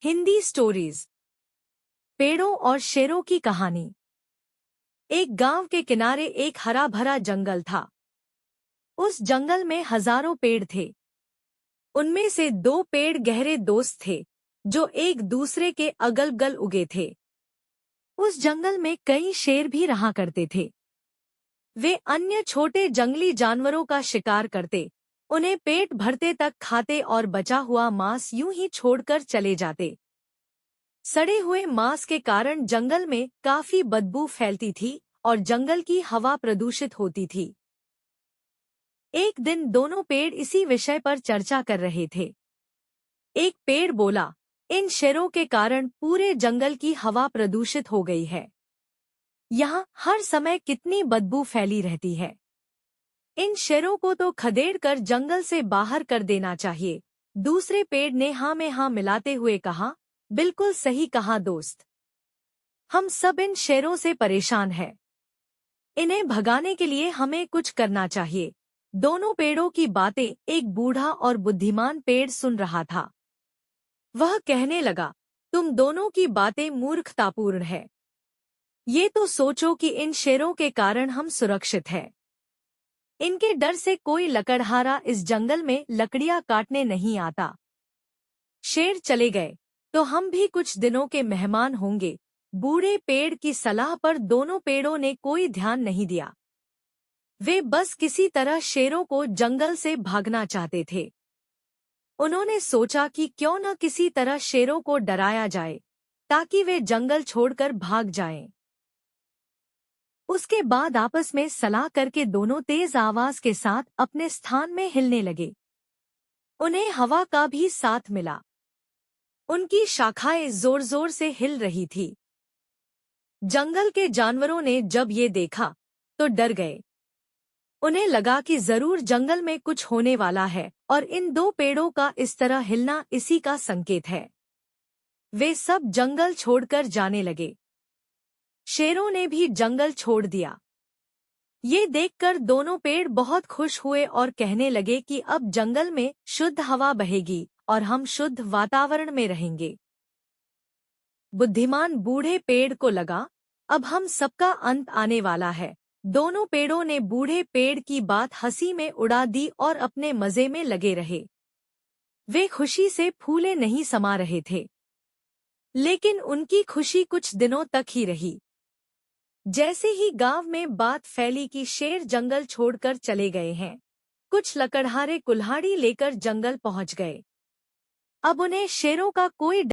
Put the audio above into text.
Hindi stories. पेड़ों और शेरों की कहानी। एक गांव के किनारे एक हरा भरा जंगल था। उस जंगल में हजारों पेड़ थे। उनमें से दो पेड़ गहरे दोस्त थे जो एक दूसरे के अगल बगल उगे थे। उस जंगल में कई शेर भी रहा करते थे। वे अन्य छोटे जंगली जानवरों का शिकार करते, उन्हें पेट भरते तक खाते और बचा हुआ मांस यूं ही छोड़कर चले जाते। सड़े हुए मांस के कारण जंगल में काफी बदबू फैलती थी और जंगल की हवा प्रदूषित होती थी। एक दिन दोनों पेड़ इसी विषय पर चर्चा कर रहे थे। एक पेड़ बोला, इन शेरों के कारण पूरे जंगल की हवा प्रदूषित हो गई है। यहाँ हर समय कितनी बदबू फैली रहती है। इन शेरों को तो खदेड़कर जंगल से बाहर कर देना चाहिए। दूसरे पेड़ ने हाँ में हाँ मिलाते हुए कहा, बिल्कुल सही कहा दोस्त। हम सब इन शेरों से परेशान हैं। इन्हें भगाने के लिए हमें कुछ करना चाहिए। दोनों पेड़ों की बातें एक बूढ़ा और बुद्धिमान पेड़ सुन रहा था। वह कहने लगा, तुम दोनों की बातें मूर्खतापूर्ण है। ये तो सोचो कि इन शेरों के कारण हम सुरक्षित हैं। इनके डर से कोई लकड़हारा इस जंगल में लकड़ियां काटने नहीं आता। शेर चले गए तो हम भी कुछ दिनों के मेहमान होंगे। बूढ़े पेड़ की सलाह पर दोनों पेड़ों ने कोई ध्यान नहीं दिया। वे बस किसी तरह शेरों को जंगल से भागना चाहते थे। उन्होंने सोचा कि क्यों न किसी तरह शेरों को डराया जाए ताकि वे जंगल छोड़कर भाग जाएं। उसके बाद आपस में सलाह करके दोनों तेज आवाज के साथ अपने स्थान में हिलने लगे। उन्हें हवा का भी साथ मिला। उनकी शाखाएं जोर जोर से हिल रही थी। जंगल के जानवरों ने जब ये देखा तो डर गए। उन्हें लगा कि जरूर जंगल में कुछ होने वाला है और इन दो पेड़ों का इस तरह हिलना इसी का संकेत है। वे सब जंगल छोड़कर जाने लगे। शेरों ने भी जंगल छोड़ दिया। ये देखकर दोनों पेड़ बहुत खुश हुए और कहने लगे कि अब जंगल में शुद्ध हवा बहेगी और हम शुद्ध वातावरण में रहेंगे। बुद्धिमान बूढ़े पेड़ को लगा, अब हम सबका अंत आने वाला है। दोनों पेड़ों ने बूढ़े पेड़ की बात हंसी में उड़ा दी और अपने मजे में लगे रहे। वे खुशी से फूले नहीं समा रहे थे। लेकिन उनकी खुशी कुछ दिनों तक ही रही। जैसे ही गांव में बात फैली कि शेर जंगल छोड़कर चले गए हैं, कुछ लकड़हारे कुल्हाड़ी लेकर जंगल पहुंच गए। अब उन्हें शेरों का कोई